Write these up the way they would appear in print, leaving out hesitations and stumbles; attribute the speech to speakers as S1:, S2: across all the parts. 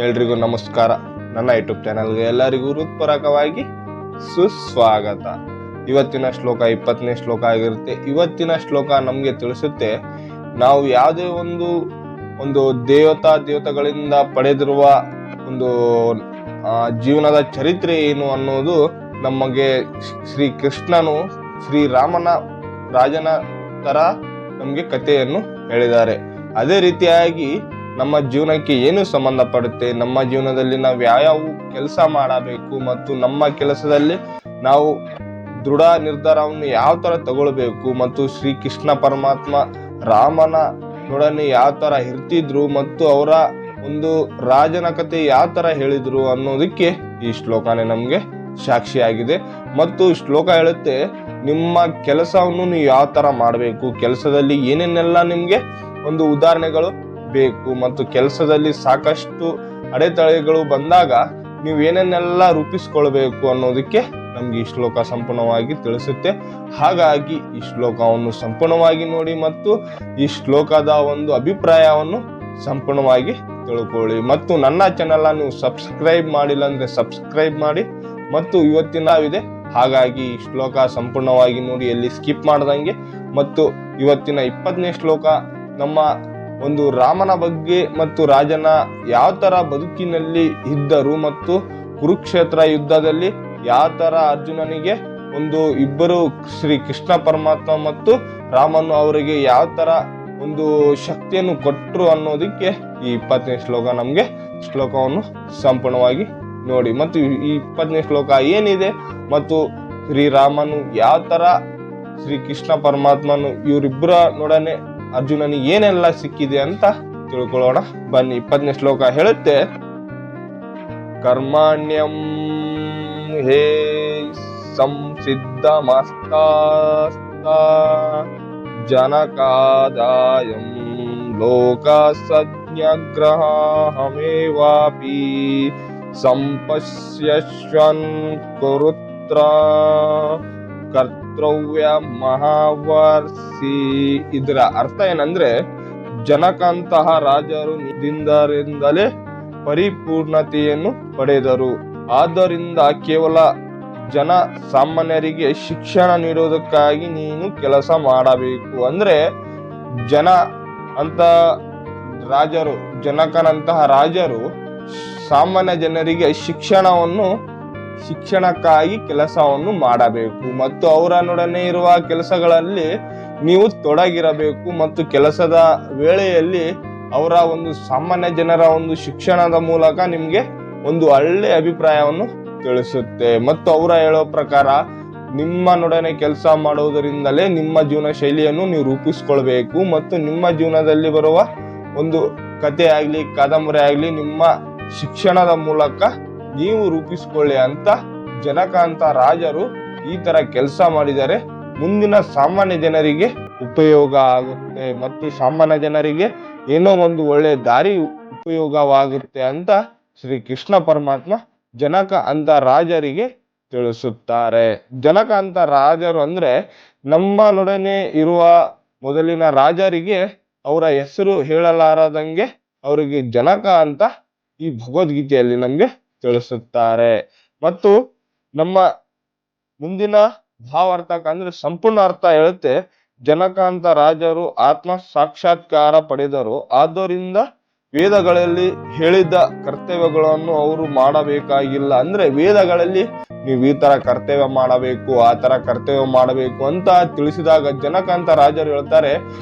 S1: ಎಲ್ರಿಗೂ ನಮಸ್ಕಾರ. ನನ್ನ ಯೂಟ್ಯೂಬ್ ಚಾನಲ್ಗೆ ಎಲ್ಲರಿಗೂ ಹೃತ್ಪೂರ್ವಕವಾಗಿ ಸುಸ್ವಾಗತ. ಇವತ್ತಿನ ಶ್ಲೋಕ 20ನೇ ಶ್ಲೋಕ ಆಗಿರುತ್ತೆ. ಇವತ್ತಿನ ಶ್ಲೋಕ ನಮಗೆ ತಿಳಿಸುತ್ತೆ, ನಾವು ಯಾವುದೇ ಒಂದು ದೇವತೆಗಳಿಂದ ಪಡೆದಿರುವ ಒಂದು ಜೀವನದ ಚರಿತ್ರೆ ಏನು ಅನ್ನೋದು ನಮಗೆ ಶ್ರೀ ಕೃಷ್ಣನು ಶ್ರೀರಾಮನ ರಾಜನ ತರ ನಮಗೆ ಕಥೆಯನ್ನು ಹೇಳಿದ್ದಾರೆ. ಅದೇ ರೀತಿಯಾಗಿ ನಮ್ಮ ಜೀವನಕ್ಕೆ ಏನು ಸಂಬಂಧಪಡುತ್ತೆ, ನಮ್ಮ ಜೀವನದಲ್ಲಿ ನಾವು ಯಾವ ಕೆಲಸ ಮಾಡಬೇಕು ಮತ್ತು ನಮ್ಮ ಕೆಲಸದಲ್ಲಿ ನಾವು ದೃಢ ನಿರ್ಧಾರವನ್ನು ಯಾವ ತರ ತಗೊಳ್ಬೇಕು ಮತ್ತು ಶ್ರೀ ಕೃಷ್ಣ ಪರಮಾತ್ಮ ರಾಮನ ನೊಡನೆ ಯಾವ ತರ ಇರ್ತಿದ್ರು ಮತ್ತು ಅವರ ಒಂದು ರಾಜನ ಕತೆ ಯಾವ ತರ ಹೇಳಿದ್ರು ಅನ್ನೋದಕ್ಕೆ ಈ ಶ್ಲೋಕನೇ ನಮ್ಗೆ ಸಾಕ್ಷಿಯಾಗಿದೆ. ಮತ್ತು ಶ್ಲೋಕ ಹೇಳುತ್ತೆ, ನಿಮ್ಮ ಕೆಲಸವನ್ನು ನೀವು ಯಾವ ತರ ಮಾಡಬೇಕು, ಕೆಲಸದಲ್ಲಿ ಏನೇನೆಲ್ಲ ನಿಮ್ಗೆ ಒಂದು ಉದಾಹರಣೆಗಳು ಬೇಕು ಮತ್ತು ಕೆಲಸದಲ್ಲಿ ಸಾಕಷ್ಟು ಅಡೆತಡೆಗಳು ಬಂದಾಗ ನೀವು ಏನೇನೆಲ್ಲ ರೂಪಿಸ್ಕೊಳ್ಬೇಕು ಅನ್ನೋದಕ್ಕೆ ನಮ್ಗೆ ಈ ಶ್ಲೋಕ ಸಂಪೂರ್ಣವಾಗಿ ತಿಳಿಸುತ್ತೆ. ಹಾಗಾಗಿ ಈ ಶ್ಲೋಕವನ್ನು ಸಂಪೂರ್ಣವಾಗಿ ನೋಡಿ ಮತ್ತು ಈ ಶ್ಲೋಕದ ಒಂದು ಅಭಿಪ್ರಾಯವನ್ನು ಸಂಪೂರ್ಣವಾಗಿ ತಿಳ್ಕೊಳ್ಳಿ. ಮತ್ತು ನನ್ನ ಚಾನೆಲ್ ನೀವು ಸಬ್ಸ್ಕ್ರೈಬ್ ಮಾಡಿಲ್ಲ ಅಂದ್ರೆ ಸಬ್ಸ್ಕ್ರೈಬ್ ಮಾಡಿ. ಮತ್ತು ಇವತ್ತಿನವಿದೆ, ಹಾಗಾಗಿ ಈ ಶ್ಲೋಕ ಸಂಪೂರ್ಣವಾಗಿ ನೋಡಿ, ಎಲ್ಲಿ ಸ್ಕಿಪ್ ಮಾಡ್ದಂಗೆ. ಮತ್ತು ಇವತ್ತಿನ 20ನೇ ಶ್ಲೋಕ ನಮ್ಮ ಒಂದು ರಾಮನ ಬಗ್ಗೆ ಮತ್ತು ರಾಜನ ಯಾವ ತರ ಬದುಕಿನಲ್ಲಿ ಇದ್ದರು ಮತ್ತು ಕುರುಕ್ಷೇತ್ರ ಯುದ್ಧದಲ್ಲಿ ಯಾವ ತರ ಅರ್ಜುನನಿಗೆ ಒಂದು ಇಬ್ಬರು ಶ್ರೀ ಕೃಷ್ಣ ಪರಮಾತ್ಮ ಮತ್ತು ರಾಮನು ಅವರಿಗೆ ಯಾವ ತರ ಒಂದು ಶಕ್ತಿಯನ್ನು ಕೊಟ್ಟರು ಅನ್ನೋದಕ್ಕೆ ಈ 20ನೇ ಶ್ಲೋಕ ನಮ್ಗೆ ಶ್ಲೋಕವನ್ನು ಸಂಪೂರ್ಣವಾಗಿ ನೋಡಿ. ಮತ್ತು ಈ 20ನೇ ಶ್ಲೋಕ ಏನಿದೆ ಮತ್ತು ಶ್ರೀರಾಮನು ಯಾವ ತರ ಶ್ರೀ ಕೃಷ್ಣ ಪರಮಾತ್ಮನು ಇವರಿಬ್ಬರ ನೊಡನೆ ಅರ್ಜುನನಿಗೆ ಏನೆಲ್ಲ ಸಿಕ್ಕಿದೆ ಅಂತ ತಿಳ್ಕೊಳ್ಳೋಣ ಬನ್ನಿ. 20ನೇ ಶ್ಲೋಕ ಹೇಳುತ್ತೆ, ಕರ್ಮಣ್ಯಂ ಹೇ ಸಂಸಿದ್ಧ ಮಸ್ತಾಸ್ತ ಜನಕಾದಾಯಂ ಲೋಕ ಸಜ್ಞಗ್ರಹಮೇವಾಪಿ ಸಂಪಶ್ಯಶ್ವನ್ ಕುರುತ್ರ ಕರ್ತವ್ಯ ಮಹಾವರ್ಸಿ. ಇದರ ಅರ್ಥ ಏನಂದ್ರೆ, ಜನಕಂತಹ ರಾಜರು ನಿಂದರಿಂದಲೇ ಪರಿಪೂರ್ಣತೆಯನ್ನು ಪಡೆದರು. ಆದ್ದರಿಂದ ಕೇವಲ ಜನ ಸಾಮಾನ್ಯರಿಗೆ ಶಿಕ್ಷಣ ನೀಡೋದಕ್ಕಾಗಿ ನೀನು ಕೆಲಸ ಮಾಡಬೇಕು. ಅಂದ್ರೆ ಜನ ಅಂತ ರಾಜರು, ಜನಕನಂತಹ ರಾಜರು ಸಾಮಾನ್ಯ ಜನರಿಗೆ ಶಿಕ್ಷಣಕ್ಕಾಗಿ ಕೆಲಸವನ್ನು ಮಾಡಬೇಕು ಮತ್ತು ಅವರನ್ನೊಡನೆ ಇರುವ ಕೆಲಸಗಳಲ್ಲಿ ನೀವು ತೊಡಗಿರಬೇಕು. ಮತ್ತು ಕೆಲಸದ ವೇಳೆಯಲ್ಲಿ ಅವರ ಒಂದು ಸಾಮಾನ್ಯ ಜನರ ಒಂದು ಶಿಕ್ಷಣದ ಮೂಲಕ ನಿಮ್ಗೆ ಒಂದು ಒಳ್ಳೆ ಅಭಿಪ್ರಾಯವನ್ನು ತಿಳಿಸುತ್ತೆ. ಮತ್ತು ಅವರ ಹೇಳೋ ಪ್ರಕಾರ ನಿಮ್ಮನೊಡನೆ ಕೆಲಸ ಮಾಡುವುದರಿಂದಲೇ ನಿಮ್ಮ ಜೀವನ ಶೈಲಿಯನ್ನು ನೀವು ರೂಪಿಸ್ಕೊಳ್ಬೇಕು ಮತ್ತು ನಿಮ್ಮ ಜೀವನದಲ್ಲಿ ಬರುವ ಒಂದು ಕಥೆ ಆಗ್ಲಿ ಕಾದಂಬರಿ ಆಗ್ಲಿ ನಿಮ್ಮ ಶಿಕ್ಷಣದ ಮೂಲಕ ನೀವು ರೂಪಿಸ್ಕೊಳ್ಳಿ ಅಂತ ಜನಕ ಅಂತ ರಾಜರು ಈ ತರ ಕೆಲಸ ಮಾಡಿದರೆ ಮುಂದಿನ ಸಾಮಾನ್ಯ ಜನರಿಗೆ ಉಪಯೋಗ ಆಗುತ್ತೆ ಮತ್ತು ಸಾಮಾನ್ಯ ಜನರಿಗೆ ಏನೋ ಒಂದು ಒಳ್ಳೆ ದಾರಿ ಉಪಯೋಗವಾಗುತ್ತೆ ಅಂತ ಶ್ರೀ ಕೃಷ್ಣ ಪರಮಾತ್ಮ ಜನಕ ಅಂತ ರಾಜರಿಗೆ ತಿಳಿಸುತ್ತಾರೆ. ಜನಕ ಅಂತ ರಾಜರು ಅಂದ್ರೆ ನಮ್ಮನೊಡನೆ ಇರುವ ಮೊದಲಿನ ರಾಜರಿಗೆ ಅವರ ಹೆಸರು ಹೇಳಲಾರದಂಗೆ ಅವರಿಗೆ ಜನಕ ಅಂತ ಈ ಭಗವದ್ಗೀತೆಯಲ್ಲಿ ನಮ್ಗೆ ತಿಳಿಸುತ್ತಾರೆ. ಮತ್ತು ನಮ್ಮ ಮುಂದಿನ ಭಾವಾರ್ಥ ಅಂದ್ರೆ ಸಂಪೂರ್ಣ ಅರ್ಥ ಹೇಳುತ್ತೆ, ಜನಕಾಂತ ರಾಜರು ಆತ್ಮ ಸಾಕ್ಷಾತ್ಕಾರ ಪಡೆದರು. ಆದ್ದರಿಂದ ವೇದಗಳಲ್ಲಿ ಹೇಳಿದ ಕರ್ತವ್ಯಗಳನ್ನು ಅವರು ಮಾಡಬೇಕಾಗಿಲ್ಲ. ಅಂದ್ರೆ ವೇದಗಳಲ್ಲಿ ನೀವು ಈ ತರ ಕರ್ತವ್ಯ ಮಾಡಬೇಕು, ಆ ತರ ಕರ್ತವ್ಯ ಮಾಡಬೇಕು ಅಂತ ತಿಳಿಸಿದಾಗ ಜನಕಾಂತ ರಾಜರು ಹೇಳ್ತಾರೆ,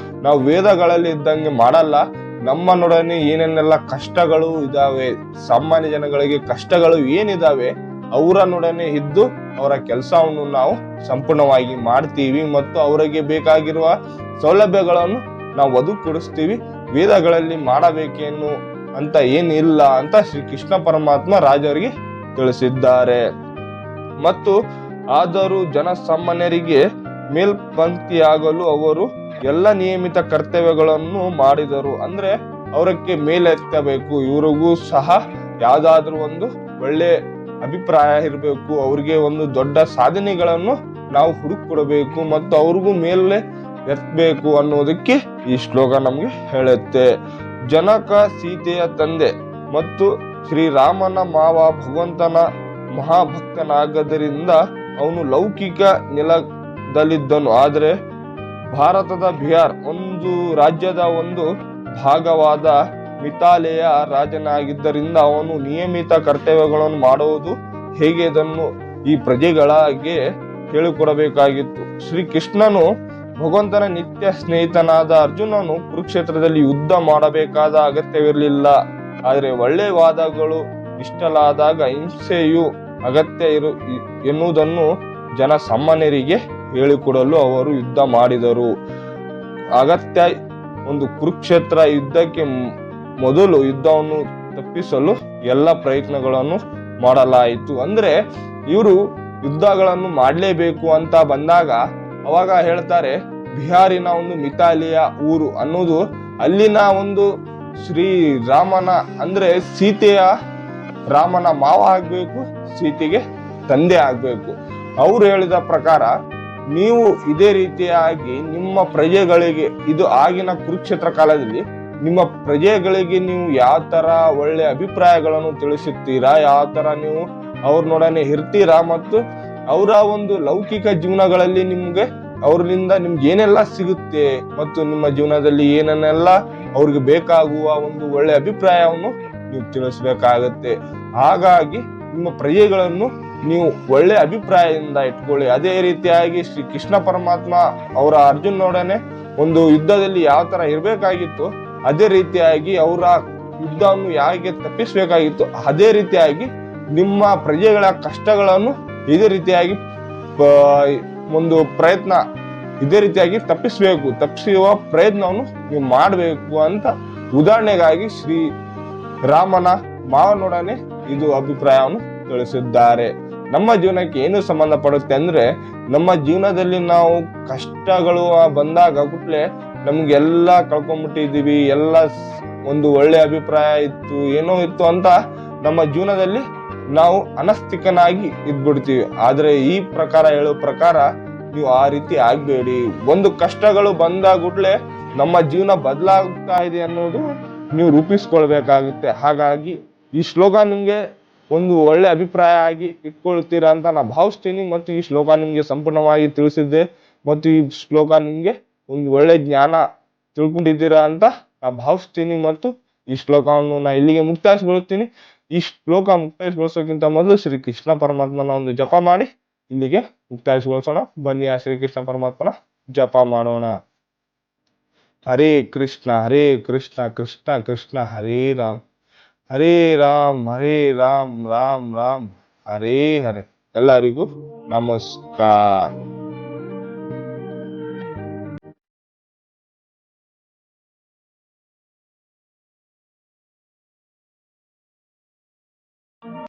S1: ನಾವು ವೇದಗಳಲ್ಲಿ ಇದ್ದಂಗೆ ಮಾಡಲ್ಲ, ನಮ್ಮನೊಡನೆ ಏನೇನೆಲ್ಲ ಕಷ್ಟಗಳು ಇದಾವೆ, ಸಾಮಾನ್ಯ ಜನಗಳಿಗೆ ಕಷ್ಟಗಳು ಏನಿದಾವೆ ಅವರನ್ನೊಡನೆ ಇದ್ದು ಅವರ ಕೆಲಸವನ್ನು ನಾವು ಸಂಪೂರ್ಣವಾಗಿ ಮಾಡ್ತೀವಿ ಮತ್ತು ಅವರಿಗೆ ಬೇಕಾಗಿರುವ ಸೌಲಭ್ಯಗಳನ್ನು ನಾವು ಒದಗಿಸ್ತೀವಿ. ವೇದಗಳಲ್ಲಿ ಮಾಡಬೇಕೇನು ಅಂತ ಏನಿಲ್ಲ ಅಂತ ಶ್ರೀ ಕೃಷ್ಣ ಪರಮಾತ್ಮ ರಾಜರಿಗೆ ತಿಳಿಸಿದ್ದಾರೆ. ಮತ್ತು ಆದರೂ ಜನಸಾಮಾನ್ಯರಿಗೆ ಮೇಲ್ಪಂಕ್ತಿಯಾಗಲು ಅವರು ಎಲ್ಲ ನಿಯಮಿತ ಕರ್ತವ್ಯಗಳನ್ನು ಮಾಡಿದರು. ಅಂದ್ರೆ ಅವರಕ್ಕೆ ಮೇಲೆತ್ತಬೇಕು, ಇವ್ರಿಗೂ ಸಹ ಯಾವ್ದಾದ್ರು ಒಂದು ಒಳ್ಳೆ ಅಭಿಪ್ರಾಯ ಇರಬೇಕು, ಅವ್ರಿಗೆ ಒಂದು ದೊಡ್ಡ ಸಾಧನೆಗಳನ್ನು ನಾವು ಹುಡುಕೊಡಬೇಕು ಮತ್ತು ಅವ್ರಿಗೂ ಮೇಲೆ ಎತ್ತಬೇಕು ಅನ್ನೋದಕ್ಕೆ ಈ ಶ್ಲೋಕ ನಮ್ಗೆ ಹೇಳುತ್ತೆ. ಜನಕ ಸೀತೆಯ ತಂದೆ ಮತ್ತು ಶ್ರೀರಾಮನ ಮಾವ ಭಗವಂತನ ಮಹಾಭಕ್ತನಾಗದರಿಂದ ಅವನು ಲೌಕಿಕ ನೆಲದಲ್ಲಿದ್ದನು. ಆದರೆ ಭಾರತದ ಬಿಹಾರ್ ಒಂದು ರಾಜ್ಯದ ಒಂದು ಭಾಗವಾದ ಮಿಥಾಲೆಯ ರಾಜನಾಗಿದ್ದರಿಂದ ಅವನು ನಿಯಮಿತ ಕರ್ತವ್ಯಗಳನ್ನು ಮಾಡುವುದು ಹೇಗೆ ಇದನ್ನು ಈ ಪ್ರಜೆಗಳಿಗೆ ಹೇಳಿಕೊಡಬೇಕಾಗಿತ್ತು. ಶ್ರೀ ಕೃಷ್ಣನು ಭಗವಂತನ ನಿತ್ಯ ಸ್ನೇಹಿತನಾದ ಅರ್ಜುನನು ಕುರುಕ್ಷೇತ್ರದಲ್ಲಿ ಯುದ್ಧ ಮಾಡಬೇಕಾದ ಅಗತ್ಯವಿರಲಿಲ್ಲ. ಆದರೆ ಒಳ್ಳೆ ವಾದಗಳು ಇಷ್ಟಲಾದಾಗ ಹಿಂಸೆಯು ಅಗತ್ಯ ಎನ್ನುವುದನ್ನು ಜನಸಾಮಾನ್ಯರಿಗೆ ಹೇಳಿಕೊಡಲು ಅವರು ಯುದ್ಧ ಮಾಡಿದರು. ಅಗತ್ಯ ಒಂದು ಕುರುಕ್ಷೇತ್ರ ಯುದ್ಧಕ್ಕೆ ಮೊದಲು ಯುದ್ಧವನ್ನು ತಪ್ಪಿಸಲು ಎಲ್ಲ ಪ್ರಯತ್ನಗಳನ್ನು ಮಾಡಲಾಯಿತು. ಅಂದ್ರೆ ಇವರು ಯುದ್ಧಗಳನ್ನು ಮಾಡಲೇಬೇಕು ಅಂತ ಬಂದಾಗ ಅವಾಗ ಹೇಳ್ತಾರೆ ಬಿಹಾರಿನ ಒಂದು ಮಿಥಾಲಿಯ ಊರು ಅನ್ನೋದು ಅಲ್ಲಿನ ಒಂದು ಶ್ರೀರಾಮನ ಅಂದ್ರೆ ಸೀತೆಯ ರಾಮನ ಮಾವ ಆಗ್ಬೇಕು, ಸೀತೆಗೆ ತಂದೆ ಆಗ್ಬೇಕು. ಅವ್ರು ಹೇಳಿದ ಪ್ರಕಾರ ನೀವು ಇದೇ ರೀತಿಯಾಗಿ ನಿಮ್ಮ ಪ್ರಜೆಗಳಿಗೆ, ಇದು ಆಗಿನ ಕುರುಕ್ಷೇತ್ರ ಕಾಲದಲ್ಲಿ ನಿಮ್ಮ ಪ್ರಜೆಗಳಿಗೆ ನೀವು ಯಾವ ತರ ಒಳ್ಳೆ ಅಭಿಪ್ರಾಯಗಳನ್ನು ತಿಳಿಸುತ್ತೀರಾ, ಯಾವ ತರ ನೀವು ಅವ್ರನ್ನೊಡನೆ ಇರ್ತೀರಾ ಮತ್ತು ಅವರ ಒಂದು ಲೌಕಿಕ ಜೀವನಗಳಲ್ಲಿ ಅವ್ರಿಂದ ನಿಮ್ಗೆ ಏನೆಲ್ಲ ಸಿಗುತ್ತೆ ಮತ್ತು ನಿಮ್ಮ ಜೀವನದಲ್ಲಿ ಏನನ್ನೆಲ್ಲ ಅವ್ರಿಗೆ ಬೇಕಾಗುವ ಒಂದು ಒಳ್ಳೆ ಅಭಿಪ್ರಾಯವನ್ನು ನೀವು ತಿಳಿಸ್ಬೇಕಾಗತ್ತೆ. ಹಾಗಾಗಿ ನಿಮ್ಮ ಪ್ರಜೆಗಳನ್ನು ನೀವು ಒಳ್ಳೆ ಅಭಿಪ್ರಾಯದಿಂದ ಇಟ್ಕೊಳ್ಳಿ. ಅದೇ ರೀತಿಯಾಗಿ ಶ್ರೀ ಕೃಷ್ಣ ಪರಮಾತ್ಮ ಅವರ ಅರ್ಜುನೊಡನೆ ಒಂದು ಯುದ್ಧದಲ್ಲಿ ಯಾವ ತರ ಇರ್ಬೇಕಾಗಿತ್ತು, ಅದೇ ರೀತಿಯಾಗಿ ಅವರ ಯುದ್ಧವನ್ನು ಹೇಗೆ ತಪ್ಪಿಸ್ಬೇಕಾಗಿತ್ತು, ಅದೇ ರೀತಿಯಾಗಿ ನಿಮ್ಮ ಪ್ರಜೆಗಳ ಕಷ್ಟಗಳನ್ನು ಇದೇ ರೀತಿಯಾಗಿ ಒಂದು ಪ್ರಯತ್ನ ಇದೇ ರೀತಿಯಾಗಿ ತಪ್ಪಿಸುವ ಪ್ರಯತ್ನವನ್ನು ನೀವು ಮಾಡಬೇಕು ಅಂತ ಉದಾಹರಣೆಗಾಗಿ ಶ್ರೀ ರಾಮನ ಮಾವನೊಡನೆ ಇದು ಅಭಿಪ್ರಾಯವನ್ನು ತಿಳಿಸಿದ್ದಾರೆ. ನಮ್ಮ ಜೀವನಕ್ಕೆ ಏನು ಸಂಬಂಧಪಡುತ್ತೆ ಅಂದ್ರೆ, ನಮ್ಮ ಜೀವನದಲ್ಲಿ ನಾವು ಕಷ್ಟಗಳು ಬಂದಾಗ ಕೂಡಲೇ ನಮ್ಗೆಲ್ಲ ಕಳ್ಕೊಂಡ್ಬಿಟ್ಟಿದೀವಿ, ಎಲ್ಲ ಒಂದು ಒಳ್ಳೆ ಅಭಿಪ್ರಾಯ ಇತ್ತು, ಏನೋ ಇತ್ತು ಅಂತ ನಮ್ಮ ಜೀವನದಲ್ಲಿ ನಾವು ಅನಸ್ತಿಕನಾಗಿ ಇದ್ಬಿಡ್ತೀವಿ. ಆದ್ರೆ ಈ ಪ್ರಕಾರ ಹೇಳೋ ಪ್ರಕಾರ ನೀವು ಆ ರೀತಿ ಆಗ್ಬೇಡಿ. ಒಂದು ಕಷ್ಟಗಳು ಬಂದಾಗುಟ್ಲೆ ನಮ್ಮ ಜೀವನ ಬದಲಾಗ್ತಾ ಇದೆ ಅನ್ನೋದು ನೀವು ರೂಪಿಸ್ಕೊಳ್ಬೇಕಾಗುತ್ತೆ. ಹಾಗಾಗಿ ಈ ಶ್ಲೋಕ ನಿಮ್ಗೆ ಒಂದು ಒಳ್ಳೆ ಅಭಿಪ್ರಾಯ ಆಗಿ ಇಟ್ಕೊಳ್ತೀರಾ ಅಂತ ನಾನು ಭಾವಿಸ್ತೀನಿ. ಮತ್ತು ಈ ಶ್ಲೋಕ ನಿಮ್ಗೆ ಸಂಪೂರ್ಣವಾಗಿ ತಿಳಿಸಿದ್ದೆ ಮತ್ತು ಈ ಶ್ಲೋಕ ನಿಮ್ಗೆ ಒಂದು ಒಳ್ಳೆ ಜ್ಞಾನ ತಿಳ್ಕೊಂಡಿದ್ದೀರಾ ಅಂತ ನಾನು ಭಾವಿಸ್ತೀನಿ. ಮತ್ತು ಈ ಶ್ಲೋಕವನ್ನು ನಾನು ಇಲ್ಲಿಗೆ ಮುಕ್ತಾಯಿಸ್ಕೊಳ್ತೀನಿ. ಈ ಶ್ಲೋಕ ಮುಕ್ತಾಯಿಸ್ಗೊಳಿಸೋಕ್ಕಿಂತ ಮೊದಲು ಶ್ರೀ ಕೃಷ್ಣ ಪರಮಾತ್ಮನ ಒಂದು ಜಪ ಮಾಡಿ ಇಲ್ಲಿಗೆ ಮುಕ್ತಾಯಿಸ್ಗೊಳಿಸೋಣ. ಬನ್ನಿ ಆ ಶ್ರೀ ಕೃಷ್ಣ ಪರಮಾತ್ಮನ ಜಪ ಮಾಡೋಣ. ಹರೇ ಕೃಷ್ಣ ಕೃಷ್ಣ ಕೃಷ್ಣ ಹರೇ ರಾಮ್, ಹರೇ ರಾಮ್ ರಾಮ್ ರಾಮ್ ಹರೇ ಹರೇ. ಎಲ್ಲರಿಗೂ ನಮಸ್ಕಾರ.